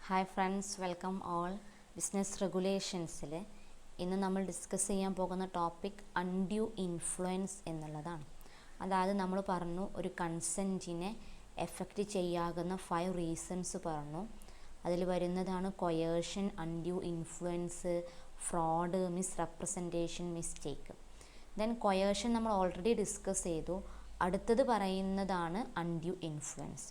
Hi friends, welcome all. Business റെഗുലേഷൻസിൽ ഇന്ന് നമ്മൾ ഡിസ്കസ് ചെയ്യാൻ പോകുന്ന ടോപ്പിക് അൺഡ്യൂ ഇൻഫ്ലുവൻസ് എന്നുള്ളതാണ്. അതായത് നമ്മൾ പറഞ്ഞു ഒരു കൺസെൻറ്റിനെ എഫക്റ്റ് ചെയ്യാകുന്ന 5 റീസൺസ് പറഞ്ഞു. അതിൽ വരുന്നതാണ് coercion, undue influence, fraud, misrepresentation, mistake. Then coercion നമ്മൾ ഓൾറെഡി ഡിസ്കസ് ചെയ്തു. അടുത്തത് പറയുന്നതാണ് അൺഡ്യൂ ഇൻഫ്ലുവൻസ്.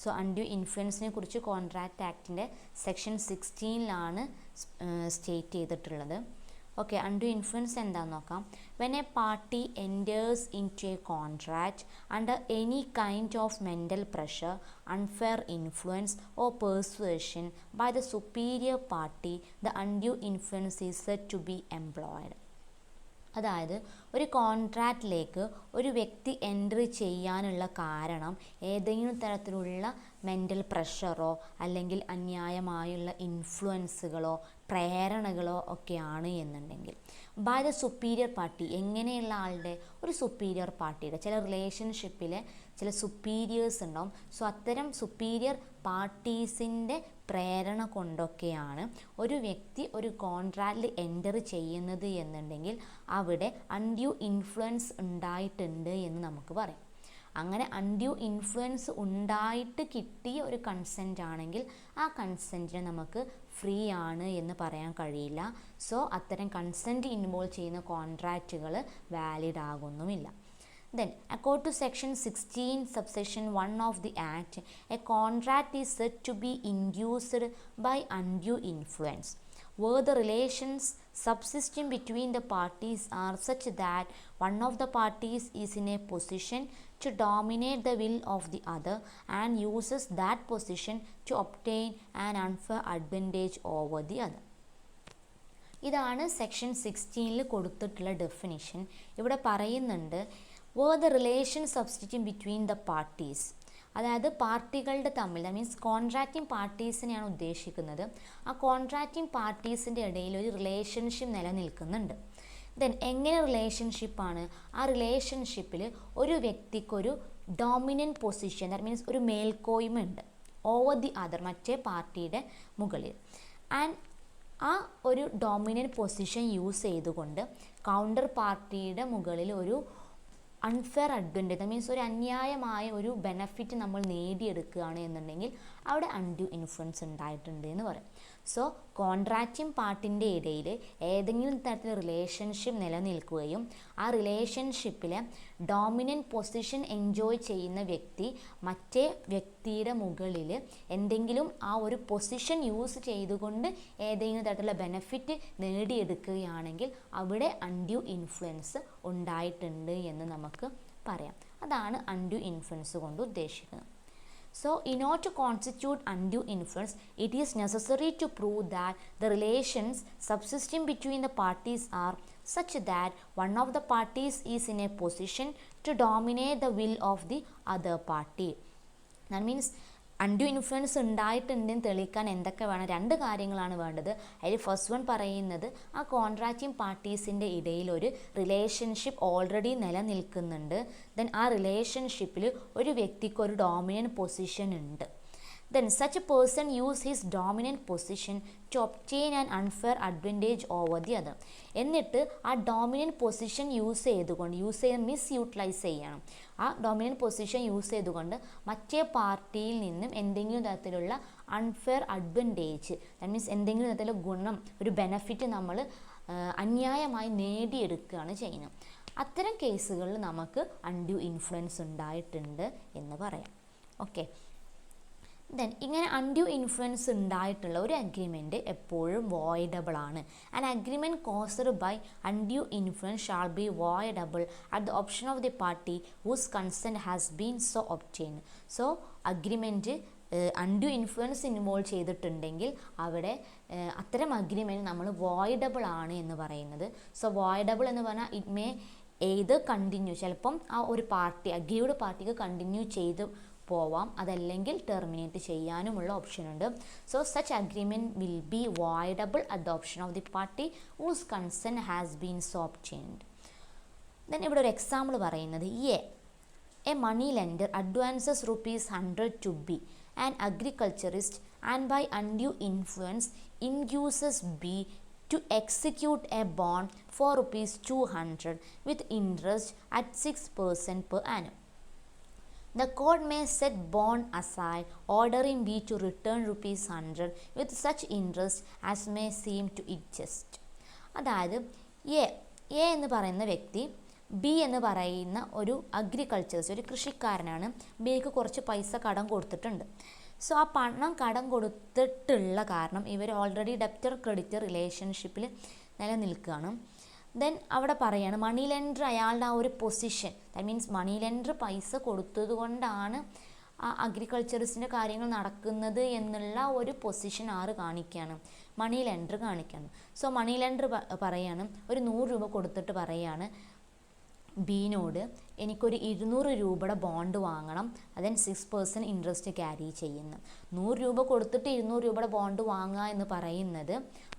സോ അൺഡ്യൂ ഇൻഫ്ലുവൻസിനെ കുറിച്ച് കോൺട്രാക്റ്റ് ആക്ടിൻ്റെ സെക്ഷൻ 16 സ്റ്റേറ്റ് ചെയ്തിട്ടുള്ളത്. ഓക്കെ, അൺഡ്യൂ ഇൻഫ്ലുവൻസ് എന്താണെന്ന് നോക്കാം. When a party enters into a contract under any kind of mental pressure, unfair influence or persuasion by the superior party, the undue influence is said to be employed. അതായത് ഒരു കോൺട്രാക്റ്റിലേക്ക് ഒരു വ്യക്തി entry ചെയ്യാനുള്ള കാരണം ഏതെങ്കിലും തരത്തിലുള്ള mental പ്രഷറോ അല്ലെങ്കിൽ അന്യായമായുള്ള ഇൻഫ്ലുവൻസുകളോ പ്രേരണകളോ ഒക്കെയാണ് എന്നുണ്ടെങ്കിൽ ബൈ ദ സുപ്പീരിയർ പാർട്ടി, എങ്ങനെയുള്ള ആളുടെ, ഒരു സുപ്പീരിയർ പാർട്ടിയുടെ, ചില റിലേഷൻഷിപ്പിലെ ചില സുപ്പീരിയേഴ്സ് ഉണ്ടാവും. സോ അത്തരം സുപ്പീരിയർ പാർട്ടീസിൻ്റെ പ്രേരണ കൊണ്ടൊക്കെയാണ് ഒരു വ്യക്തി ഒരു കോൺട്രാക്റ്റിൽ എൻ്റർ ചെയ്യുന്നത് എന്നുണ്ടെങ്കിൽ അവിടെ അൺഡ്യൂ ഇൻഫ്ലുവൻസ് ഉണ്ടായിട്ടുണ്ട് എന്ന് നമുക്ക് പറയാം. അങ്ങനെ അൺഡ്യൂ ഇൻഫ്ലുവൻസ് ഉണ്ടായിട്ട് കിട്ടിയ ഒരു കൺസെൻ്റ് ആണെങ്കിൽ ആ കൺസെൻറ്റിനെ നമുക്ക് ഫ്രീ ആണ് എന്ന് പറയാൻ കഴിയില്ല. സോ അത്തരം കൺസെൻറ്റ് ഇൻവോൾവ് ചെയ്യുന്ന കോൺട്രാക്റ്റുകൾ valid ആകുന്നുമില്ല. Then, according to section 16 subsection 1 of the act, a contract is said to be induced by undue influence where the relations subsisting between the parties are such that one of the parties is in a position to dominate the will of the other and uses that position to obtain an unfair advantage over the other. ഇതാണ് section 16 കൊടുത്തിട്ടുള്ള definition. ഇവിടെ പറയുന്നുണ്ട് were the relation subsisting between the parties, അതായത് പാർട്ടികളുടെ തമ്മിൽ, that means contracting പാർട്ടീസിനെയാണ് ഉദ്ദേശിക്കുന്നത്. ആ contracting പാർട്ടീസിൻ്റെ ഇടയിൽ ഒരു റിലേഷൻഷിപ്പ് നിലനിൽക്കുന്നുണ്ട്. ദെൻ എങ്ങനെ റിലേഷൻഷിപ്പാണ്? ആ റിലേഷൻഷിപ്പിൽ ഒരു വ്യക്തിക്കൊരു ഡോമിനൻറ്റ് പൊസിഷൻ, ദാറ്റ് മീൻസ് ഒരു മേൽക്കോയ്മ ഉണ്ട് ഓവർ ദി അതർ, മറ്റേ പാർട്ടിയുടെ മുകളിൽ. ആൻഡ് ആ ഒരു ഡോമിനൻറ്റ് പൊസിഷൻ യൂസ് ചെയ്തുകൊണ്ട് കൗണ്ടർ പാർട്ടിയുടെ മുകളിൽ ഒരു അൺഫെയർ അഡ്വാൻറ്റേജ്, ദാറ്റ് മീൻസ് ഒരു അന്യായമായ ഒരു ബെനഫിറ്റ് നമ്മൾ നേടിയെടുക്കുകയാണ് എന്നുണ്ടെങ്കിൽ അവിടെ അൺഡ്യൂ ഇൻഫ്ലുവൻസ് ഉണ്ടായിട്ടുണ്ട് എന്ന് പറയും. സോ കോൺട്രാക്റ്റിംഗ് പാർട്ടിൻ്റെ ഇടയിൽ ഏതെങ്കിലും തരത്തിൽ റിലേഷൻഷിപ്പ് നിലനിൽക്കുകയും ആ റിലേഷൻഷിപ്പിലെ ഡോമിനൻറ്റ് പൊസിഷൻ എൻജോയ് ചെയ്യുന്ന വ്യക്തി മറ്റേ വ്യക്തിയുടെ മുകളിൽ എന്തെങ്കിലും ആ ഒരു പൊസിഷൻ യൂസ് ചെയ്തുകൊണ്ട് ഏതെങ്കിലും തരത്തിലുള്ള ബെനഫിറ്റ് നേടിയെടുക്കുകയാണെങ്കിൽ അവിടെ അൺഡ്യൂ ഇൻഫ്ലുവൻസ് ഉണ്ടായിട്ടുണ്ട് എന്ന് നമുക്ക് പറയാം. അതാണ് അൺഡ്യൂ ഇൻഫ്ലുവൻസ് കൊണ്ട് ഉദ്ദേശിക്കുന്നത്. So, in order to constitute undue influence, it is necessary to prove that the relations subsisting between the parties are such that one of the parties is in a position to dominate the will of the other party. That means undue influence ഉണ്ടായിട്ടുണ്ടെന്ന് തെളിയിക്കാൻ എന്തൊക്കെ വേണം? 2 കാര്യങ്ങളാണ് വേണ്ടത്. അതിൽ first one പറയുന്നത് ആ contracting പാർട്ടീസിൻ്റെ ഇടയിൽ ഒരു റിലേഷൻഷിപ്പ് ഓൾറെഡി നിലനിൽക്കുന്നുണ്ട്. ദെൻ ആ റിലേഷൻഷിപ്പിൽ ഒരു വ്യക്തിക്ക് ഒരു ഡോമിനൻറ്റ് പൊസിഷൻ ഉണ്ട്. Then such a person use his dominant position to obtain an unfair advantage over the other. എന്നിട്ട് ആ ഡോമിനൻറ്റ് പൊസിഷൻ യൂസ് ചെയ്ത് മിസ്യൂട്ടിലൈസ് ചെയ്യണം. ആ ഡോമിനൻറ്റ് പൊസിഷൻ യൂസ് ചെയ്തുകൊണ്ട് മറ്റേ പാർട്ടിയിൽ നിന്നും എന്തെങ്കിലും തരത്തിലുള്ള അൺഫെയർ അഡ്വാൻറ്റേജ്, ദാറ്റ് മീൻസ് എന്തെങ്കിലും തരത്തിലുള്ള ഗുണം, ഒരു ബെനഫിറ്റ് നമ്മൾ അന്യായമായി നേടിയെടുക്കുകയാണ് ചെയ്യുന്നത്. അത്തരം കേസുകളിൽ നമുക്ക് അൺഡ്യൂ ഇൻഫ്ലുവൻസ് ഉണ്ടായിട്ടുണ്ട് എന്ന് പറയാം. ഓക്കെ, ദെൻ ഇങ്ങനെ അൺഡ്യൂ ഇൻഫ്ലുവൻസ് ഉണ്ടായിട്ടുള്ള ഒരു അഗ്രിമെൻറ്റ് എപ്പോഴും വോയിഡബിൾ ആണ്. An agreement caused by undue influence shall be voidable at the option of the party whose consent has been so obtained. So agreement undue influence involve ചെയ്തിട്ടുണ്ടെങ്കിൽ അവിടെ അത്തരം agreement നമ്മൾ voidable ആണ് എന്ന് പറയുന്നത്. സോ വോയിഡബിൾ എന്ന് പറഞ്ഞാൽ ഇറ്റ് മേ ഏത് കണ്ടിന്യൂ, ചിലപ്പം ആ ഒരു പാർട്ടി അഗ്രീഡ് പാർട്ടിക്ക് കണ്ടിന്യൂ ചെയ്ത് പോവാം, അതല്ലെങ്കിൽ ടെർമിനേറ്റ് ചെയ്യാനുമുള്ള ഓപ്ഷനുണ്ട്. So such agreement will be voidable at the option of the party whose consent has been so obtained. Then ഇവിടെ ഒരു എക്സാമ്പിൾ പറയുന്നത്, a money lender advances ₹100 to B, an agriculturist and by undue influence induces B to execute a bond for rupees 200 with interest at 6% per annum. The court may set bond aside, ordering B to return rupees 100 with such interest as may seem to it just. അതായത് A എന്ന് പറയുന്ന വ്യക്തി B എന്ന് പറയുന്ന ഒരു അഗ്രികൾച്ചേഴ്സ്, ഒരു കൃഷിക്കാരനാണ്. ബിക്ക് കുറച്ച് പൈസ കടം കൊടുത്തിട്ടുണ്ട്. സോ ആ പണം കടം കൊടുത്തിട്ടുള്ള കാരണം ഇവർ ഓൾറെഡി ഡെപ്റ്റർ ക്രെഡിറ്റർ റിലേഷൻഷിപ്പിൽ നിലനിൽക്കുകയാണ്. ദെൻ അവിടെ പറയാണ് മണി ലെൻഡർ അയാളുടെ ആ ഒരു position, that means money lender പൈസ കൊടുത്തത് കൊണ്ടാണ് ആ അഗ്രികൾച്ചറിൻ്റെ കാര്യങ്ങൾ നടക്കുന്നത് എന്നുള്ള ഒരു പൊസിഷൻ ആറ് കാണിക്കുകയാണ്, മണി ലെൻഡർ കാണിക്കുകയാണ്. സോ മണി ലെൻഡർ പറയാണ് ഒരു 100 രൂപ കൊടുത്തിട്ട് പറയാണ് ബീനോട് എനിക്കൊരു 200 രൂപയുടെ ബോണ്ട് വാങ്ങണം, അതിന് 6% ഇൻട്രസ്റ്റ് ക്യാരി ചെയ്യുന്നു. 100 രൂപ കൊടുത്തിട്ട് 200 രൂപയുടെ ബോണ്ട് വാങ്ങുക എന്ന് പറയുന്നത്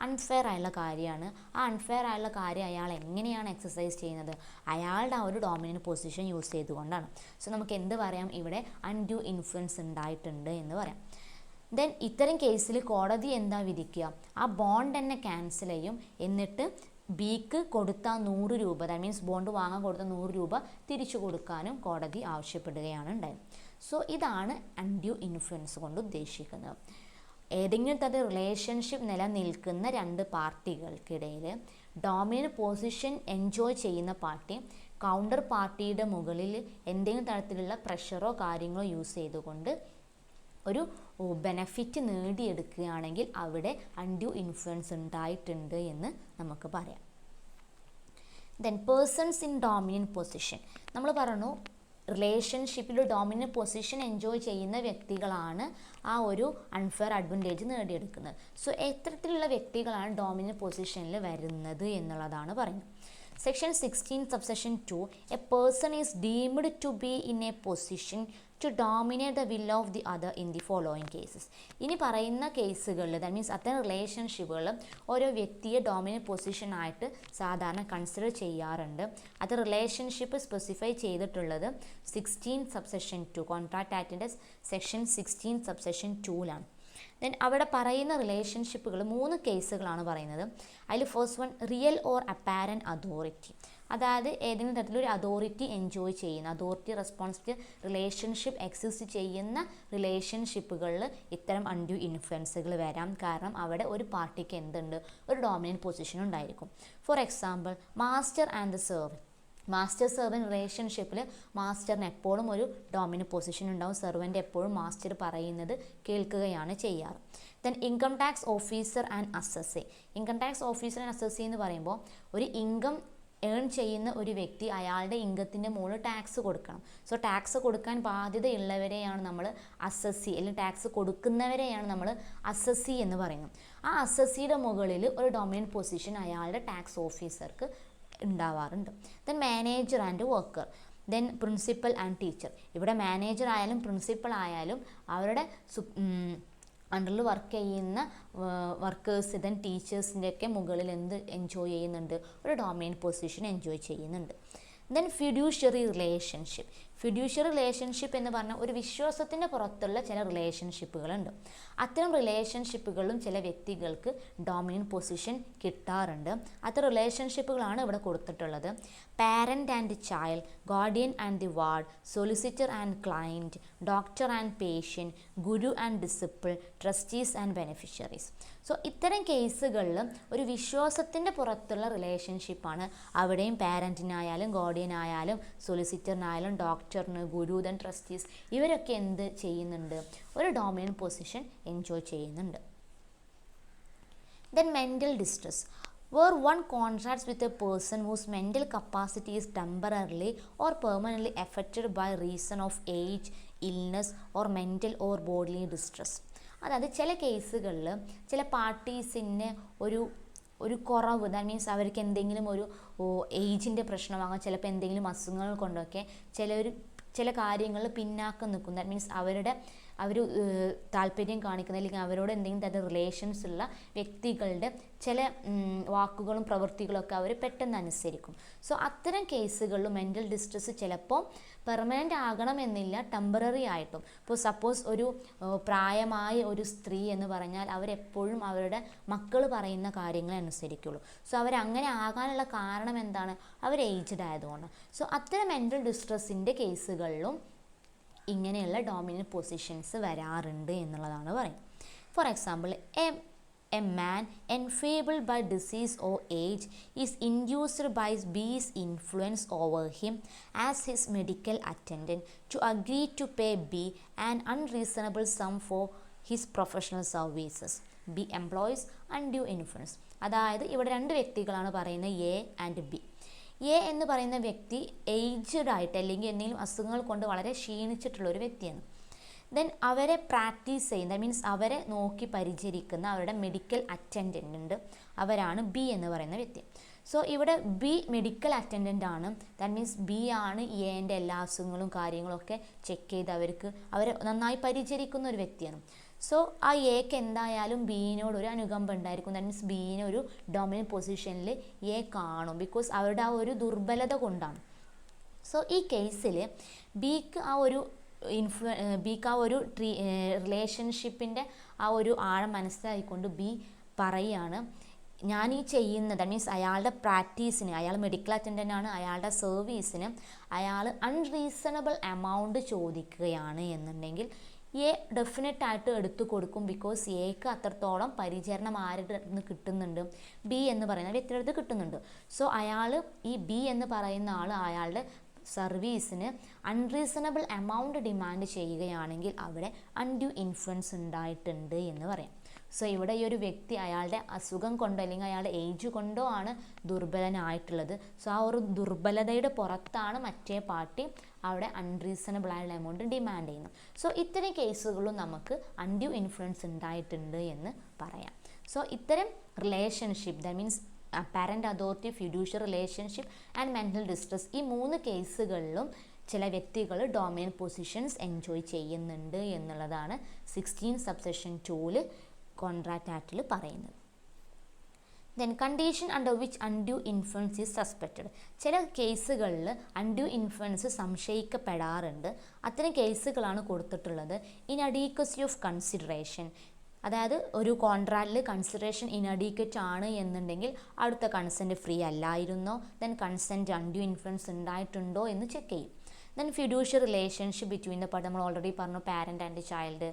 അൺഫെയർ ആയുള്ള കാര്യമാണ്. ആ അൺഫെയർ ആയുള്ള കാര്യം അയാൾ എങ്ങനെയാണ് എക്സസൈസ് ചെയ്യുന്നത്? അയാളുടെ ആ ഒരു ഡോമിനൻ്റ് പൊസിഷൻ യൂസ് ചെയ്തുകൊണ്ടാണ്. സോ നമുക്ക് എന്ത് പറയാം? ഇവിടെ അൺഡ്യൂ ഇൻഫ്ലുവൻസ് ഉണ്ടായിട്ടുണ്ട് എന്ന് പറയാം. ദെൻ ഇത്തരം കേസിൽ കോടതി എന്താ വിധിക്കുക? ആ ബോണ്ട് തന്നെ ക്യാൻസൽ ചെയ്യും. എന്നിട്ട് ബിക്ക് കൊടുത്ത 100 രൂപ, ദാറ്റ് മീൻസ് ബോണ്ട് വാങ്ങാൻ കൊടുത്ത 100 രൂപ തിരിച്ചു കൊടുക്കാനും കോടതി ആവശ്യപ്പെടുകയാണ് ഉണ്ടായത്. സോ ഇതാണ് അൺഡ്യൂ ഇൻഫ്ലുവൻസ് കൊണ്ട് ഉദ്ദേശിക്കുന്നത്. ഏതെങ്കിലും തരം റിലേഷൻഷിപ്പ് നിലനിൽക്കുന്ന 2 പാർട്ടികൾക്കിടയിൽ ഡോമിനൻ്റ് പൊസിഷൻ എൻജോയ് ചെയ്യുന്ന പാർട്ടി കൗണ്ടർ പാർട്ടിയുടെ മുകളിൽ എന്തെങ്കിലും തരത്തിലുള്ള പ്രഷറോ കാര്യങ്ങളോ യൂസ് ചെയ്തുകൊണ്ട് ഒരു ബെനഫിറ്റ് നേടിയെടുക്കുകയാണെങ്കിൽ അവിടെ അൺഡ്യൂ ഇൻഫ്ലുവൻസ് ഉണ്ടായിട്ടുണ്ട് എന്ന് നമുക്ക് പറയാം. Then persons in dominant position, നമ്മൾ പറഞ്ഞു റിലേഷൻഷിപ്പിൽ ഡോമിനൻ്റ് പൊസിഷൻ എൻജോയ് ചെയ്യുന്ന വ്യക്തികളാണ് ആ ഒരു അൺഫെയർ അഡ്വാൻറ്റേജ് നേടിയെടുക്കുന്നത്. സോ എത്തരത്തിലുള്ള വ്യക്തികളാണ് ഡോമിനൻ്റ് പൊസിഷനിൽ വരുന്നത് എന്നുള്ളതാണ് പറയുന്നത്. Section 16 subsection 2, a person is deemed to be in a position to dominate the will of the other in the following cases. ഇനി പറയുന്ന കേസുകളിൽ, ദാറ്റ് മീൻസ് അത്തരം റിലേഷൻഷിപ്പുകൾ ഓരോ വ്യക്തിയെ ഡോമിനൻ്റ് പൊസിഷനായിട്ട് സാധാരണ കൺസിഡർ ചെയ്യാറുണ്ട്. അത് റിലേഷൻഷിപ്പ് സ്പെസിഫൈ ചെയ്തിട്ടുള്ളത് 16 subsection 2, കോൺട്രാക്ട് ആക്ടിൻ്റെ സെക്ഷൻ 16 subsection 2ലാണ്. ദെൻ അവിടെ പറയുന്ന റിലേഷൻഷിപ്പുകൾ 3 കേസുകളാണ് പറയുന്നത്. അതിൽ first one real or apparent authority, അതായത് ഏതെങ്കിലും തരത്തിലൊരു അതോറിറ്റി എൻജോയ് ചെയ്യുന്ന, അതോറിറ്റി റെസ്പോൺസിബിലിറ്റി റിലേഷൻഷിപ്പ് എക്സിസ്റ്റ് ചെയ്യുന്ന റിലേഷൻഷിപ്പുകളിൽ ഇത്തരം അൺഡ്യൂ ഇൻഫ്ലുവൻസുകൾ വരാം. കാരണം അവിടെ ഒരു പാർട്ടിക്ക് എന്തുണ്ട്? ഒരു ഡോമിനൻ്റ് പൊസിഷൻ ഉണ്ടായിരിക്കും. For example master and the servant. Master servant റിലേഷൻഷിപ്പിൽ മാസ്റ്ററിന് എപ്പോഴും ഒരു ഡോമിനൻ്റ് പൊസിഷൻ ഉണ്ടാവും. സെർവൻ്റ് എപ്പോഴും മാസ്റ്റർ പറയുന്നത് കേൾക്കുകയാണ് ചെയ്യാറ്. Then income tax officer and assessee. Income tax officer and assessee എന്ന് പറയുമ്പോൾ ഒരു ഇൻകം ഏൺ ചെയ്യുന്ന ഒരു വ്യക്തി അയാളുടെ ഇൻകത്തിൻ്റെ മുകളിൽ ടാക്സ് കൊടുക്കണം. സോ ടാക്സ് കൊടുക്കാൻ ബാധ്യതയുള്ളവരെയാണ് നമ്മൾ അസസ്സി, അല്ലെങ്കിൽ ടാക്സ് കൊടുക്കുന്നവരെയാണ് നമ്മൾ അസസ്സി എന്ന് പറയുന്നത്. ആ അസസ്സിയുടെ മുകളിൽ ഒരു ഡൊമൈൻ പൊസിഷൻ അയാളുടെ ടാക്സ് ഓഫീസർക്ക് ഉണ്ടാവാറുണ്ട്. Then manager and worker, then principal and teacher. ഇവിടെ മാനേജർ ആയാലും പ്രിൻസിപ്പൽ ആയാലും അവരുടെ അണ്ടറിൽ വർക്ക് ചെയ്യുന്ന വർക്കേഴ്സ്, ദെൻ ടീച്ചേഴ്സിൻ്റെയൊക്കെ മുകളിൽ എന്ത് എൻജോയ് ചെയ്യുന്നുണ്ട്? ഒരു ഡൊമൈൻ പൊസിഷൻ എൻജോയ് ചെയ്യുന്നുണ്ട്. Then fiduciary relationship. Fiduciary relationship എന്ന് പറഞ്ഞാൽ ഒരു വിശ്വാസത്തിൻ്റെ പുറത്തുള്ള ചില റിലേഷൻഷിപ്പുകളുണ്ട്. അത്തരം റിലേഷൻഷിപ്പുകളും ചില വ്യക്തികൾക്ക് ഡോമിനൻ്റ് പൊസിഷൻ കിട്ടാറുണ്ട്. അത്തരം റിലേഷൻഷിപ്പുകളാണ് ഇവിടെ കൊടുത്തിട്ടുള്ളത്. Parent and child, guardian and the ward, solicitor and client, doctor and patient, guru and disciple, trustees and beneficiaries. So ഇത്തരം കേസുകളിൽ ഒരു വിശ്വാസത്തിൻ്റെ പുറത്തുള്ള റിലേഷൻഷിപ്പാണ്. അവിടെയും പാരൻറ്റിനായാലും ഗാർഡിയനായാലും സൊലിസിറ്ററിനായാലും ഡോക്ടറിന്, ഗുരു, ദെൻ ട്രസ്റ്റീസ്, ഇവരൊക്കെ എന്ത് ചെയ്യുന്നുണ്ട്? ഒരു ഡോമിനൻ്റ് പൊസിഷൻ എൻജോയ് ചെയ്യുന്നുണ്ട്. Then mental distress, where one contracts with a person whose mental capacity is temporarily or permanently affected by reason of age, illness or mental or bodily distress. അതായത് ചില കേസുകളിൽ ചില പാർട്ടീസിന് ഒരു കുറവ്, ദാറ്റ് മീൻസ് അവർക്ക് എന്തെങ്കിലും ഒരു ഏജിൻ്റെ പ്രശ്നമാകാം, ചിലപ്പോൾ എന്തെങ്കിലും അസുഖങ്ങൾ കൊണ്ടൊക്കെ ചില കാര്യങ്ങളിൽ പിന്നാക്കം നിൽക്കും. ദാറ്റ് മീൻസ് അവരുടെ അവർ താല്പര്യം കാണിക്കുന്ന അല്ലെങ്കിൽ അവരോട് എന്തെങ്കിലും തരം റിലേഷൻസ് ഉള്ള വ്യക്തികളുടെ ചില വാക്കുകളും പ്രവൃത്തികളൊക്കെ അവർ പെട്ടെന്ന് അനുസരിക്കും. സോ അത്തരം കേസുകളിൽ മെൻ്റൽ ഡിസ്ട്രെസ് ചിലപ്പോൾ പെർമനൻ്റ് ആകണമെന്നില്ല, ടെമ്പററി ആയിട്ടും. ഇപ്പോൾ സപ്പോസ് ഒരു പ്രായമായ ഒരു സ്ത്രീ എന്ന് പറഞ്ഞാൽ അവരെപ്പോഴും അവരുടെ മക്കൾ പറയുന്ന കാര്യങ്ങളെ അനുസരിക്കുള്ളൂ. സോ അവരങ്ങനെ ആകാനുള്ള കാരണം എന്താണ്? അവർ ഏജ്ഡ് ആയതുകൊണ്ട്. സോ അത്തരം മെൻ്റൽ ഡിസ്ട്രെസ്സിൻ്റെ കേസുകളിലും ഇങ്ങനെയുള്ള ഡോമിനൻ്റ് പൊസിഷൻസ് വരാറുണ്ട് എന്നുള്ളതാണ് പറയുന്നത്. For example, a man enfeebled by disease or age is induced by B's influence over him as his medical attendant to agree to pay B an unreasonable sum for his professional services. B employs undue influence. അതായത് ഇവിടെ രണ്ട് വ്യക്തികളാണ് പറയുന്നത്, A and B. A എന്ന് പറയുന്ന വ്യക്തി aged ആയിട്ട് അല്ലെങ്കിൽ എന്തെങ്കിലും അസുഖങ്ങൾ കൊണ്ട് വളരെ ക്ഷീണിച്ചിട്ടുള്ള ഒരു വ്യക്തിയാണ്. ദെൻ അവരെ പ്രാക്ടീസ് ചെയ്യുന്ന, മീൻസ് അവരെ നോക്കി പരിചരിക്കുന്ന അവരുടെ മെഡിക്കൽ അറ്റൻഡൻ്റ് ഉണ്ട്, അവരാണ് ബി എന്ന് പറയുന്ന വ്യക്തി. സോ ഇവിടെ ബി മെഡിക്കൽ അറ്റൻഡൻ്റ് ആണ്. ദാറ്റ് മീൻസ് ബി ആണ് എൻ്റെ എല്ലാ അസുഖങ്ങളും കാര്യങ്ങളൊക്കെ ചെക്ക് ചെയ്ത് അവരെ നന്നായി പരിചരിക്കുന്ന ഒരു വ്യക്തിയാണ്. സോ ആ എക്ക് എന്തായാലും ബീനോട് ഒരു അനുകമ്പ ഉണ്ടായിരിക്കും. ദാറ്റ് മീൻസ് ബീനെ ഒരു ഡൊമിനൻ്റ് പൊസിഷനിൽ എ കാണും, ബിക്കോസ് അവരുടെ ആ ഒരു ദുർബലത കൊണ്ടാണ്. സോ ഈ കേസിൽ ബിക്ക് ആ ഒരു റിലേഷൻഷിപ്പിൻ്റെ ആ ഒരു ആഴം മനസ്സിലാക്കിക്കൊണ്ട് ബി പറയാണ്, ഞാൻ ഈ ചെയ്യുന്നത്, ദാറ്റ് മീൻസ് അയാളുടെ പ്രാക്ടീസിന്, അയാൾ മെഡിക്കൽ അറ്റൻഡൻ്റ് ആണ്, അയാളുടെ സർവീസിന് അയാൾ അൺറീസണബിൾ എമൗണ്ട് ചോദിക്കുകയാണ് എന്നുണ്ടെങ്കിൽ എ ഡെഫിനറ്റായിട്ട് എടുത്തു കൊടുക്കും. ബിക്കോസ് എക്ക് അത്രത്തോളം പരിചരണം ആരുടെ നിന്ന് കിട്ടുന്നുണ്ട്? ബി എന്ന് പറയുന്ന വ്യക്തിയുടെ അടുത്ത് കിട്ടുന്നുണ്ട്. സോ അയാൾ ഈ ബി എന്ന് പറയുന്ന ആൾ അയാളുടെ സർവീസിന് അൺറീസണബിൾ എമൗണ്ട് ഡിമാൻഡ് ചെയ്യുകയാണെങ്കിൽ അവിടെ അൺഡ്യൂ ഇൻഫ്ലുവൻസ് ഉണ്ടായിട്ടുണ്ട് എന്ന് പറയാം. സോ ഇവിടെ ഈ ഒരു വ്യക്തി അയാളുടെ അസുഖം കൊണ്ടോ അല്ലെങ്കിൽ അയാളുടെ ഏജ് കൊണ്ടോ ആണ് ദുർബലനായിട്ടുള്ളത്. സോ ആ ഒരു ദുർബലതയുടെ പുറത്താണ് മറ്റേ പാർട്ടി അവിടെ അൺറീസണബിൾ ആയുള്ള എമൗണ്ട് ഡിമാൻഡ് ചെയ്യുന്നത്. സോ ഇത്തരം കേസുകളും നമുക്ക് അൺഡ്യൂ ഇൻഫ്ലുവൻസ് ഉണ്ടായിട്ടുണ്ട് എന്ന് പറയാം. സോ ഇത്തരം relationship, that means parent authority, fiduciary relationship and mental distress, ഈ 3 കേസുകളിലും ചില വ്യക്തികൾ ഡോമിനൻ്റ് പൊസിഷൻസ് എൻജോയ് ചെയ്യുന്നുണ്ട് എന്നുള്ളതാണ് 16 സബ്സെക്ഷൻ 2 കോൺട്രാക്റ്റ് ആക്റ്റിൽ പറയുന്നത്. Then condition under which undue influence is suspected. ചില കേസുകളിൽ അൺഡ്യൂ ഇൻഫ്ലുവൻസ് സംശയിക്കപ്പെടാറുണ്ട്. അത്തരം കേസുകളാണ് കൊടുത്തിട്ടുള്ളത്. ഇൻഅഡീക്വസി ഓഫ് കൺസിഡറേഷൻ, അതായത് ഒരു കോൺട്രാക്റ്റിൽ കൺസിഡറേഷൻ ഇൻഅഡീക്വറ്റ് ആണ് എന്നുണ്ടെങ്കിൽ അടുത്ത കൺസെൻറ്റ് ഫ്രീ അല്ലായിരുന്നോ, ദെൻ കൺസെൻറ്റ് അൺഡ്യൂ ഇൻഫ്ലുവൻസ് ഉണ്ടായിട്ടുണ്ടോ എന്ന് ചെക്ക് ചെയ്യും. Then fiduciary relationship between the നമ്മൾ ഓൾറെഡി പറഞ്ഞു, parent and child,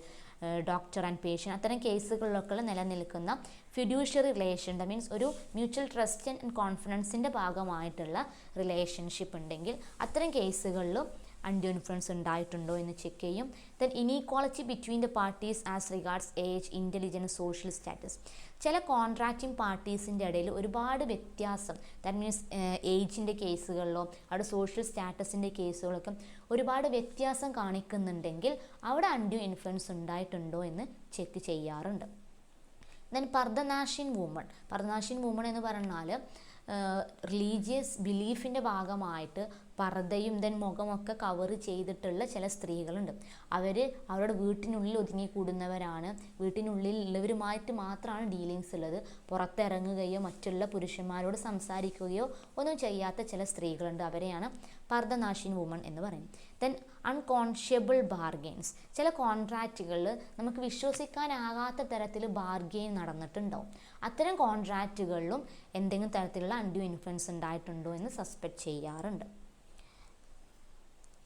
doctor and patient, അത്തരം കേസുകളിലൊക്കെ നിലനിൽക്കുന്ന ഫിഡ്യൂഷ്യറി റിലേഷൻ, ദ മീൻസ് ഒരു മ്യൂച്വൽ ട്രസ്റ്റ് ആൻഡ് കോൺഫിഡൻസിൻ്റെ ഭാഗമായിട്ടുള്ള റിലേഷൻഷിപ്പ് ഉണ്ടെങ്കിൽ അത്തരം കേസുകളിലും അൺഡ്യൂ ഇൻഫ്ലുവൻസ് ഉണ്ടായിട്ടുണ്ടോ എന്ന് ചെക്ക് ചെയ്യും. Then inequality between the parties as regards age, intelligence, social status. ചില കോൺട്രാക്റ്റിംഗ് പാർട്ടീസിൻ്റെ ഇടയിൽ ഒരുപാട് വ്യത്യാസം, ദാറ്റ് മീൻസ് ഏജിൻ്റെ കേസുകളിലോ അവിടെ സോഷ്യൽ സ്റ്റാറ്റസിൻ്റെ കേസുകളൊക്കെ ഒരുപാട് വ്യത്യാസം കാണിക്കുന്നുണ്ടെങ്കിൽ അവിടെ അൺഡ്യൂ ഇൻഫ്ലുവൻസ് ഉണ്ടായിട്ടുണ്ടോ എന്ന് ചെക്ക് ചെയ്യാറുണ്ട്. ദെൻ പർദനാഷിൻ വുമൺ എന്ന് പറഞ്ഞാൽ റിലീജിയസ് ബിലീഫിൻ്റെ ഭാഗമായിട്ട് പർദ്ദയും ദെൻ മുഖമൊക്കെ കവർ ചെയ്തിട്ടുള്ള ചില സ്ത്രീകളുണ്ട്. അവർ അവരുടെ വീട്ടിനുള്ളിൽ ഒതുങ്ങിക്കൂടുന്നവരാണ്, വീട്ടിനുള്ളിൽ ഉള്ളവരുമായിട്ട് മാത്രമാണ് ഡീലിങ്സ് ഉള്ളത്. പുറത്തിറങ്ങുകയോ മറ്റുള്ള പുരുഷന്മാരോട് സംസാരിക്കുകയോ ഒന്നും ചെയ്യാത്ത ചില സ്ത്രീകളുണ്ട്, അവരെയാണ് പർദ്ദനാഷിൻ വുമൺ എന്ന് പറയുന്നത്. ദെൻ അൺകോൺഷ്യബിൾ ബാർഗെയിൻസ്, ചില കോൺട്രാക്റ്റുകളിൽ നമുക്ക് വിശ്വസിക്കാനാകാത്ത തരത്തിൽ ബാർഗെയിൻ നടന്നിട്ടുണ്ടാവും. അത്തരം കോൺട്രാക്റ്റുകളിലും എന്തെങ്കിലും തരത്തിലുള്ള അൺഡ്യൂ ഇൻഫ്ലുവൻസ് ഉണ്ടായിട്ടുണ്ടോ എന്ന് സസ്പെക്ട് ചെയ്യാറുണ്ട്.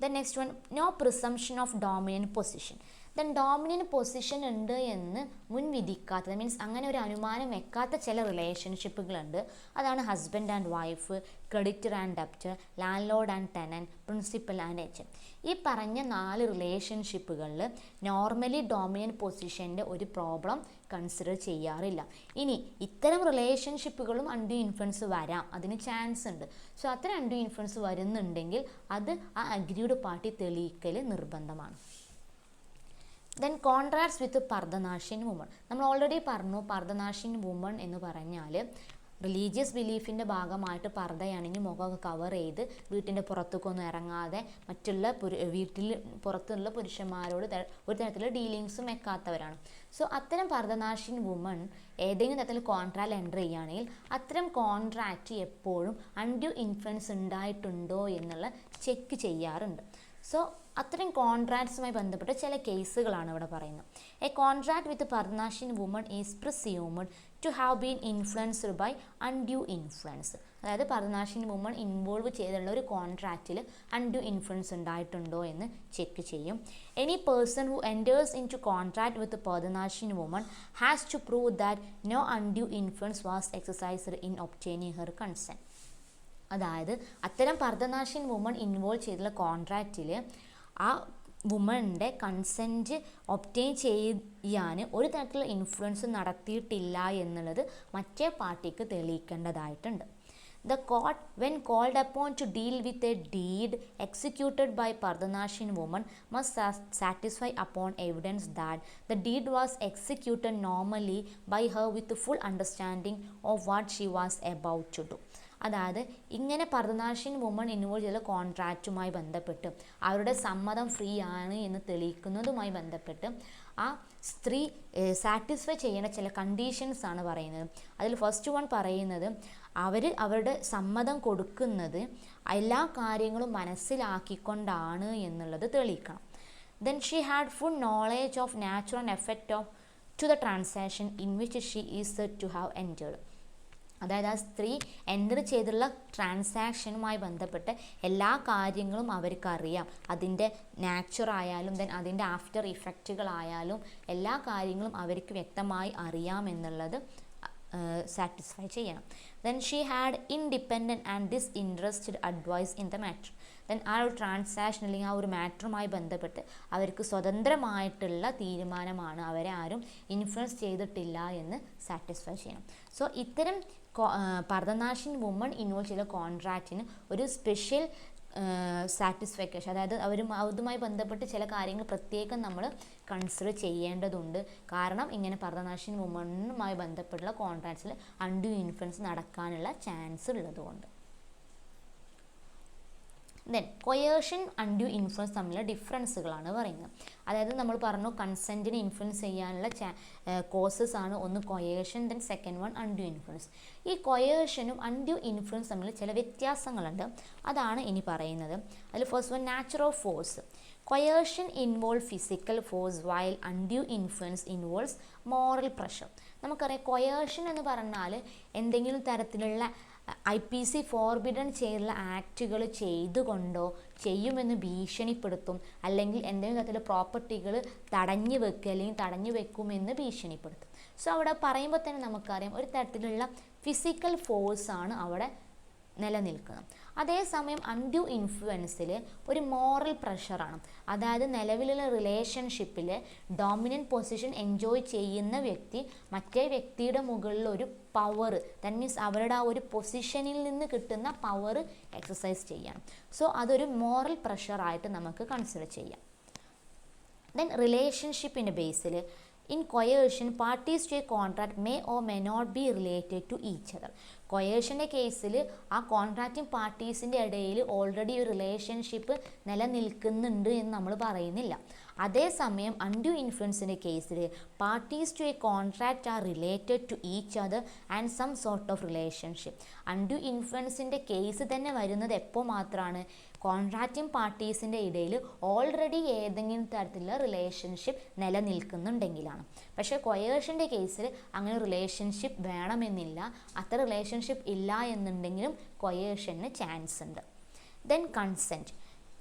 Then next one, no presumption of dominant position. Then dominant position ഉണ്ട് എന്ന് മുൻവിധിക്കാത്ത, മീൻസ് അങ്ങനെ ഒരു അനുമാനം വെക്കാത്ത ചില റിലേഷൻഷിപ്പുകളുണ്ട്. അതാണ് husband and wife, creditor and debtor, landlord and tenant, principal and agent. ഈ പറഞ്ഞ 4 റിലേഷൻഷിപ്പുകളിൽ നോർമലി ഡോമിനൻ്റ് പൊസിഷൻ്റെ ഒരു പ്രോബ്ലം കൺസിഡർ ചെയ്യാറില്ല. ഇനി ഇത്തരം റിലേഷൻഷിപ്പുകളും അൺഡ്യൂ ഇൻഫ്ലുവൻസ് വരാം, അതിന് ചാൻസ് ഉണ്ട്. സോ അത്തരം അൺഡ്യൂ ഇൻഫ്ലുവൻസ് വരുന്നുണ്ടെങ്കിൽ അത് ആ അഗ്രീഡ് പാർട്ടി തെളിയിക്കൽ നിർബന്ധമാണ്. ദെൻ കോൺട്രാക്ട്സ് വിത്ത് പർദ്ദനാഷിൻ വുമൺ. നമ്മൾ ഓൾറെഡി പറഞ്ഞു, പർദ്ദനാഷിൻ വുമൺ എന്ന് പറഞ്ഞാൽ റിലീജിയസ് ബിലീഫിൻ്റെ ഭാഗമായിട്ട് പർദ്ദയാണെങ്കിൽ മുഖമൊക്കെ കവർ ചെയ്ത് വീട്ടിൻ്റെ പുറത്തേക്കൊന്നും ഇറങ്ങാതെ മറ്റുള്ള വീട്ടിൽ പുറത്തുള്ള പുരുഷന്മാരോട് ഒരു തരത്തിലുള്ള ഡീലിങ്സും വെക്കാത്തവരാണ്. സോ അത്തരം പർദ്ദനാശിൻ വുമൺ ഏതെങ്കിലും തരത്തിൽ കോൺട്രാക്റ്റ് എൻ്റർ ചെയ്യുകയാണെങ്കിൽ അത്തരം കോൺട്രാക്റ്റ് എപ്പോഴും അൺഡ്യൂ ഇൻഫ്ലുവൻസ് ഉണ്ടായിട്ടുണ്ടോ എന്നുള്ള ചെക്ക് ചെയ്യാറുണ്ട്. സോ അത്തരം കോൺട്രാക്ട്സുമായി ബന്ധപ്പെട്ട ചില കേസുകളാണ് ഇവിടെ പറയുന്നത്. A contract with pardanashin woman is presumed to have been influenced by undue influence. അതായത് പർദ്ദനാശിൻ വുമൺ ഇൻവോൾവ് ചെയ്തിട്ടുള്ള ഒരു കോൺട്രാക്റ്റിൽ അൺഡ്യൂ ഇൻഫ്ലുവൻസ് ഉണ്ടായിട്ടുണ്ടോ എന്ന് ചെക്ക് ചെയ്യും. Any person who enters into contract with pardanashin woman has to prove that no undue influence was exercised in obtaining her consent. അതായത് അത്തരം പർദ്ദനാശിൻ woman involve ചെയ്തിട്ടുള്ള കോൺട്രാക്റ്റിൽ ആ വുമണിൻ്റെ കൺസെൻറ്റ് ഒബ്റ്റെയിൻ ചെയ്യാൻ ഒരു തരത്തിലുള്ള ഇൻഫ്ലുവൻസ് നടത്തിയിട്ടില്ല എന്നുള്ളത് മറ്റേ പാർട്ടിക്ക് തെളിയിക്കേണ്ടതായിട്ടുണ്ട്. The court, when called upon to deal with a deed executed by Pardhanashin woman, must satisfy upon evidence that the deed was executed normally by her with full understanding of what she was about to do. അതായത് ഇങ്ങനെ പർദ്ദനാശിൻ woman involve ചെയ്ത കോൺട്രാക്റ്റുമായി ബന്ധപ്പെട്ട് അവരുടെ സമ്മതം free ആണ് എന്ന് തെളിയിക്കുന്നതുമായി ബന്ധപ്പെട്ട് ആ സ്ത്രീ സാറ്റിസ്ഫൈ ചെയ്യേണ്ട ചില കണ്ടീഷൻസ് ആണ് പറയുന്നത്. അതിൽ ഫസ്റ്റ് വൺ പറയുന്നത് അവരുടെ സമ്മതം കൊടുക്കുന്നത് എല്ലാ കാര്യങ്ങളും മനസ്സിലാക്കിക്കൊണ്ടാണ് എന്നുള്ളത് തെളിയിക്കണം. Then she had full knowledge of natural effect of to the transaction in which she is said to have entered. അതായത് ആ സ്ത്രീ എൻ്റർ ചെയ്തുള്ള ട്രാൻസാക്ഷനുമായി ബന്ധപ്പെട്ട് എല്ലാ കാര്യങ്ങളും അവർക്കറിയാം. അതിൻ്റെ നാച്ചുറായാലും ദെൻ അതിൻ്റെ ആഫ്റ്റർ ഇഫക്റ്റുകളായാലും എല്ലാ കാര്യങ്ങളും അവർക്ക് വ്യക്തമായി അറിയാമെന്നുള്ളത് സാറ്റിസ്ഫൈ ചെയ്യണം. Then she had independent and disinterested advice in the matter. Then ആ ഒരു ട്രാൻസാക്ഷൻ അല്ലെങ്കിൽ ആ ഒരു മാറ്ററുമായി ബന്ധപ്പെട്ട് അവർക്ക് സ്വതന്ത്രമായിട്ടുള്ള തീരുമാനമാണ്, അവരെ ആരും ഇൻഫ്ലുവൻസ് ചെയ്തിട്ടില്ല എന്ന് സാറ്റിസ്ഫൈ ചെയ്യണം. സോ ഇത്തരം പർദ്ദനാശിൻ വുമൺ ഇൻവോൾവ് ചെയ്ത കോൺട്രാക്റ്റിന് ഒരു സ്പെഷ്യൽ സാറ്റിസ്ഫാക്ഷൻ, അതായത് അതുമായി ബന്ധപ്പെട്ട് ചില കാര്യങ്ങൾ പ്രത്യേകം നമ്മൾ കൺസിഡർ ചെയ്യേണ്ടതുണ്ട്. കാരണം ഇങ്ങനെ പർദ്ദനാശിൻ വുമണുമായി ബന്ധപ്പെട്ടുള്ള കോൺട്രാക്ട്സിൽ അൺഡ്യൂ ഇൻഫ്ലുവൻസ് നടക്കാനുള്ള ചാൻസ് ഉള്ളതുകൊണ്ട്. ദെൻ കൊയേർഷൻ അൺഡ്യൂ ഇൻഫ്ലുവൻസ് തമ്മിലുള്ള ഡിഫറൻസുകളാണ് പറയുന്നത്. അതായത് നമ്മൾ പറഞ്ഞു കൺസെൻറ്റിനെ ഇൻഫ്ലുവൻസ് ചെയ്യാനുള്ള കോസസ് ആണ് ഒന്ന് coercion, then second one undue influence. ഈ കൊയേർഷനും അൺഡ്യൂ ഇൻഫ്ലുവൻസ് തമ്മിൽ ചില വ്യത്യാസങ്ങളുണ്ട്, അതാണ് ഇനി പറയുന്നത്. അതിൽ first one nature of force. Coercion involve physical force while undue influence involves moral pressure. നമുക്കറിയാം കൊയേർഷൻ എന്ന് പറഞ്ഞാൽ എന്തെങ്കിലും തരത്തിലുള്ള IPC ഫോർബിഡൻ ചെയ്തുള്ള ആക്റ്റുകൾ ചെയ്തുകൊണ്ടോ ചെയ്യുമെന്ന് ഭീഷണിപ്പെടുത്തും, അല്ലെങ്കിൽ എന്തെങ്കിലും തരത്തിലുള്ള പ്രോപ്പർട്ടികൾ തടഞ്ഞു വെക്കുക അല്ലെങ്കിൽ തടഞ്ഞു വെക്കുമെന്ന് ഭീഷണിപ്പെടുത്തും. സോ അവിടെ പറയുമ്പോൾ തന്നെ നമുക്കറിയാം ഒരു തരത്തിലുള്ള ഫിസിക്കൽ ഫോഴ്സാണ് അവിടെ നിലനിൽക്കുന്നത്. അതേസമയം അൺഡ്യൂ ഇൻഫ്ലുവൻസിൽ ഒരു മോറൽ പ്രഷറാണ്. അതായത് നിലവിലുള്ള റിലേഷൻഷിപ്പിൽ ഡോമിനൻറ്റ് പൊസിഷൻ എൻജോയ് ചെയ്യുന്ന വ്യക്തി മറ്റേ വ്യക്തിയുടെ മുകളിൽ ഒരു പവർ, ദാറ്റ് മീൻസ് അവരുടെ ആ ഒരു പൊസിഷനിൽ നിന്ന് കിട്ടുന്ന പവർ എക്സസൈസ് ചെയ്യണം. സോ അതൊരു മോറൽ പ്രഷറായിട്ട് നമുക്ക് കൺസിഡർ ചെയ്യാം. ദെൻ റിലേഷൻഷിപ്പിൻ്റെ ബേസിൽ in coercion parties to a contract may or may not be related to each other. കൊയേർഷൻ്റെ കേസിൽ ആ കോൺട്രാക്റ്റിംഗ് പാർട്ടീസിൻ്റെ ഇടയിൽ ഓൾറെഡി ഒരു റിലേഷൻഷിപ്പ് നിലനിൽക്കുന്നുണ്ട് എന്ന് നമ്മൾ പറയുന്നില്ല. അതേസമയം അൺഡ്യൂ ഇൻഫ്ലുവൻസിൻ്റെ കേസിൽ parties to a contract are related to each other and some sort of relationship. Undue ഇൻഫ്ലുവൻസിൻ്റെ കേസ് തന്നെ വരുന്നത് എപ്പോൾ മാത്രമാണ്? കോൺട്രാക്റ്റിംഗ് പാർട്ടീസിൻ്റെ ഇടയിൽ ഓൾറെഡി ഏതെങ്കിലും തരത്തിലുള്ള റിലേഷൻഷിപ്പ് നിലനിൽക്കുന്നുണ്ടെങ്കിലാണ്. പക്ഷേ കൊയേർഷൻ്റെ കേസിൽ അങ്ങനെ റിലേഷൻഷിപ്പ് വേണമെന്നില്ല. അത്ര റിലേഷൻഷിപ്പ് ഇല്ല എന്നുണ്ടെങ്കിലും കൊയേർഷന് ചാൻസ് ഉണ്ട്. Then consent.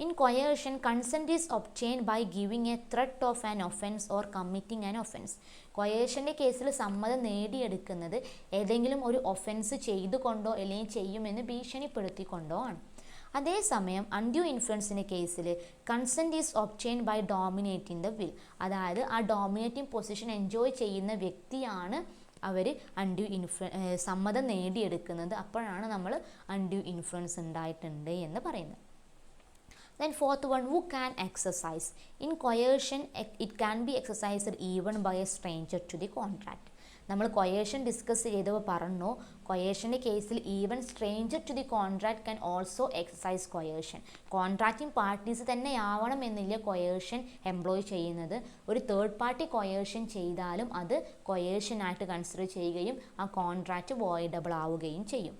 In coercion, consent is obtained by giving a threat of an offence or committing an offence. കൊയേർഷൻ്റെ കേസിൽ സമ്മതം നേടിയെടുക്കുന്നത് ഏതെങ്കിലും ഒരു ഒഫൻസ് ചെയ്തുകൊണ്ടോ അല്ലെങ്കിൽ ചെയ്യുമെന്ന് ഭീഷണിപ്പെടുത്തിക്കൊണ്ടോ ആണ്. അതേസമയം അൺഡ്യൂ ഇൻഫ്ലുവൻസിൻ്റെ കേസിൽ consent is obtained by dominating the will. അതായത് ആ ഡോമിനേറ്റിംഗ് പൊസിഷൻ എൻജോയ് ചെയ്യുന്ന വ്യക്തിയാണ് അവർ സമ്മതം നേടിയെടുക്കുന്നത്. അപ്പോഴാണ് നമ്മൾ അൺഡ്യൂ ഇൻഫ്ലുവൻസ് ഉണ്ടായിട്ടുണ്ട് എന്ന് പറയുന്നത്. Then fourth one, who can exercise? In coercion, it can be exercised even by a stranger to the contract. നമ്മൾ കൊയേഷൻ ഡിസ്കസ് ചെയ്തപ്പോൾ പറഞ്ഞു, കൊയേഷൻ്റെ കേസിൽ even stranger to the contract can also exercise coercion. Contracting parties തന്നെ ആവണം എന്നില്ല കൊയേഷൻ employ ചെയ്യുന്നത്. ഒരു തേർഡ് പാർട്ടി കൊയേഷൻ ചെയ്താലും അത് കൊയേഷനായിട്ട് കൺസിഡർ ചെയ്യുകയും ആ കോൺട്രാക്റ്റ് വോയിഡബിൾ ആവുകയും ചെയ്യും.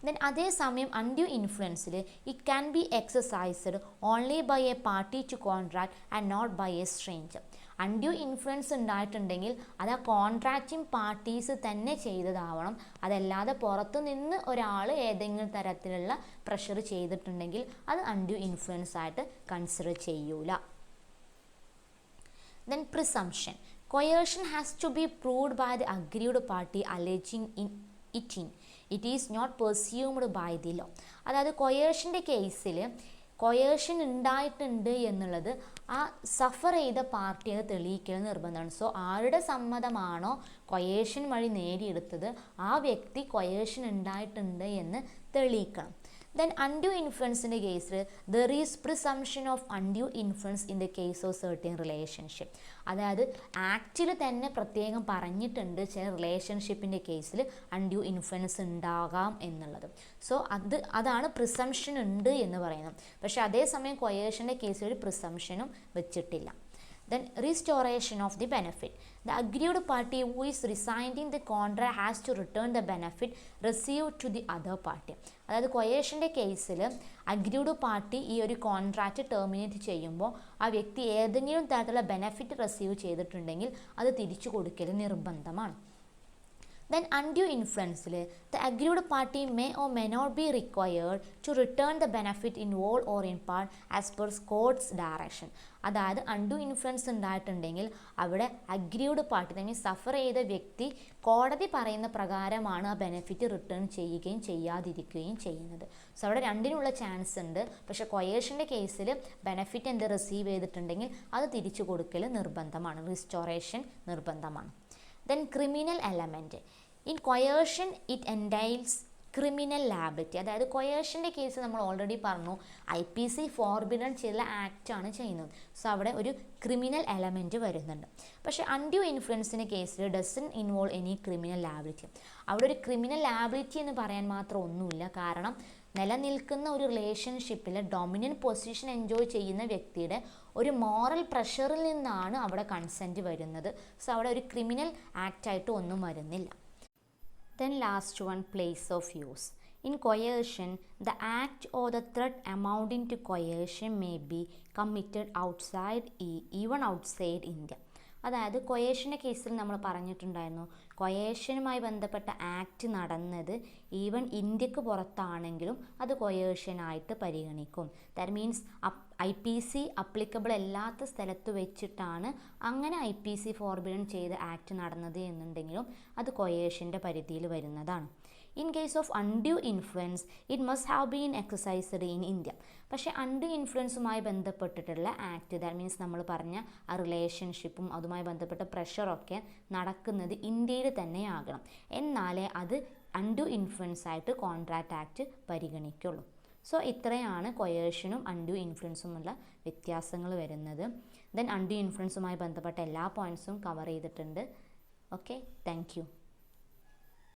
ദെൻ അതേസമയം അൺഡ്യൂ ഇൻഫ്ലുവൻസിൽ it can be exercised only by a party to contract and not by a stranger. Undue influence ഉണ്ടായിട്ടുണ്ടെങ്കിൽ അത് ആ കോൺട്രാക്റ്റിംഗ് പാർട്ടീസ് തന്നെ ചെയ്തതാവണം. അതല്ലാതെ പുറത്തു നിന്ന് ഒരാൾ ഏതെങ്കിലും തരത്തിലുള്ള പ്രഷർ ചെയ്തിട്ടുണ്ടെങ്കിൽ അത് അൺഡ്യൂ ഇൻഫ്ലുവൻസ് ആയിട്ട് കൺസിഡർ ചെയ്യൂല. Then presumption. Coercion has to be proved by the aggrieved party alleging it is not presumed by the law. അതായത് കൊയേഷൻ്റെ കേസിൽ കൊയേഷൻ ഉണ്ടായിട്ടുണ്ട് എന്നുള്ളത് ആ സഫർ ചെയ്ത പാർട്ടിയെ തെളിയിക്കൽ നിർബന്ധമാണ്. സോ ആരുടെ സമ്മതമാണോ കൊയേഷൻ വഴി നേടിയെടുത്തത് ആ വ്യക്തി കൊയേഷൻ ഉണ്ടായിട്ടുണ്ട് എന്ന് തെളിയിക്കണം. ദെൻ അൺഡ്യൂ ഇൻഫ്ലുവൻസിൻ്റെ കേസിൽ there is presumption of undue influence in the case of certain relationship. അതായത് ആക്റ്റിൽ തന്നെ പ്രത്യേകം പറഞ്ഞിട്ടുണ്ട് ചില റിലേഷൻഷിപ്പിൻ്റെ കേസിൽ അൺഡ്യൂ ഇൻഫ്ലുവൻസ് ഉണ്ടാകാം എന്നുള്ളത്. സോ അതാണ് പ്രിസംഷൻ ഉണ്ട് എന്ന് പറയുന്നത്. പക്ഷേ അതേസമയം കൊയേഷൻ്റെ കേസിൽ ഒരു പ്രിസംഷനും വെച്ചിട്ടില്ല. Then restoration of the benefit. The aggrieved party who is resigning the contract has to return the benefit received to the other party. അതായത് കൊയേഷൻ്റെ കേസിൽ അഗ്രീവ്ഡ് പാർട്ടി ഈ ഒരു കോൺട്രാക്റ്റ് ടെർമിനേറ്റ് ചെയ്യുമ്പോൾ ആ വ്യക്തി ഏതെങ്കിലും തരത്തിലുള്ള ബെനഫിറ്റ് റിസീവ് ചെയ്തിട്ടുണ്ടെങ്കിൽ അത് തിരിച്ചു കൊടുക്കൽ നിർബന്ധമാണ്. Then undue influence, the aggrieved party may or may not be required to return the benefit in whole or in part as per court's direction. അതായത് അൺഡ്യൂ ഇൻഫ്ലുവൻസ് ഉണ്ടായിട്ടുണ്ടെങ്കിൽ അവിടെ അഗ്രീവ്ഡ് പാർട്ടി തന്നെ സഫർ ചെയ്ത വ്യക്തി കോടതി പറയുന്ന പ്രകാരമാണ് ആ ബെനിഫിറ്റ് റിട്ടേൺ ചെയ്യുകയും ചെയ്യാതിരിക്കുകയും ചെയ്യുന്നത്. സോ അവിടെ രണ്ടിനുള്ള ചാൻസ് ഉണ്ട്. പക്ഷേ കൊയേഷൻ്റെ കേസിൽ ബെനിഫിറ്റ് എന്ത് റിസീവ് ചെയ്തിട്ടുണ്ടെങ്കിൽ അത് തിരിച്ചു കൊടുക്കൽ നിർബന്ധമാണ്, റിസ്റ്റോറേഷൻ നിർബന്ധമാണ്. Then criminal element. In coercion it entails criminal liability. അതായത് കൊയേഷൻ്റെ കേസ് നമ്മൾ ഓൾറെഡി പറഞ്ഞു IPC ഫോർബിഡൻ ചെയ്ത ആക്റ്റാണ് ചെയ്യുന്നത്. സോ അവിടെ ഒരു ക്രിമിനൽ എലമെൻറ്റ് വരുന്നുണ്ട്. പക്ഷേ അൺഡ്യൂ ഇൻഫ്ലുവൻസിൻ്റെ കേസിൽ doesn't involve any criminal liability. അവിടെ ഒരു ക്രിമിനൽ ലാബിലിറ്റി എന്ന് പറയാൻ മാത്രം ഒന്നുമില്ല. കാരണം നിലനിൽക്കുന്ന ഒരു റിലേഷൻഷിപ്പിൽ ഡൊമിനൻ്റ് പൊസിഷൻ എൻജോയ് ചെയ്യുന്ന വ്യക്തിയുടെ ഒരു മോറൽ പ്രഷറിൽ നിന്നാണ് അവിടെ കൺസെൻറ്റ് വരുന്നത്. സോ അവിടെ ഒരു ക്രിമിനൽ ആക്റ്റായിട്ട് ഒന്നും വരുന്നില്ല. Then last one, place of use. In coercion, the act or the threat amounting to coercion may be committed outside, even outside India. അതായത് കൊയേഷൻ്റെ കേസിൽ നമ്മൾ പറഞ്ഞിട്ടുണ്ടായിരുന്നു കൊയേഷനുമായി ബന്ധപ്പെട്ട ആക്ട് നടന്നത് ഈവൻ ഇന്ത്യക്ക് പുറത്താണെങ്കിലും അത് കൊയേഷനായിട്ട് പരിഗണിക്കും. ദാറ്റ് മീൻസ് IPC അപ്ലിക്കബിൾ അല്ലാത്ത സ്ഥലത്ത് വെച്ചിട്ടാണ് അങ്ങനെ IPC ഫോർബിഡൻ ചെയ്ത ആക്ട് നടന്നത് എന്നുണ്ടെങ്കിലും അത് കൊയേഷൻ്റെ പരിധിയിൽ വരുന്നതാണ്. In case of undue influence it must have been exercised in India. പക്ഷേ അൺഡ്യൂ ഇൻഫ്ലുവൻസുമായി ബന്ധപ്പെട്ടിട്ടുള്ള ആക്ട് ദാറ്റ് മീൻസ് നമ്മൾ പറഞ്ഞ ആ റിലേഷൻഷിപ്പും അതുമായി ബന്ധപ്പെട്ട പ്രഷറൊക്കെ നടക്കുന്നത് ഇന്ത്യയിൽ തന്നെ ആകണം. എന്നാലേ അത് അൺഡ്യൂ ഇൻഫ്ലുവൻസ് ആയിട്ട് കോൺട്രാക്റ്റ് ആക്ട് പരിഗണിക്കുള്ളൂ. സോ ഇത്രയാണ് കൊയേഷനും അൺഡ്യൂ ഇൻഫ്ലുവൻസുമുള്ള വ്യത്യാസങ്ങൾ വരുന്നത്. ദെൻ അൺഡ്യൂ ഇൻഫ്ലുവൻസുമായി ബന്ധപ്പെട്ട എല്ലാ പോയിൻറ്റ്സും കവർ ചെയ്തിട്ടുണ്ട്. Okay, thank you.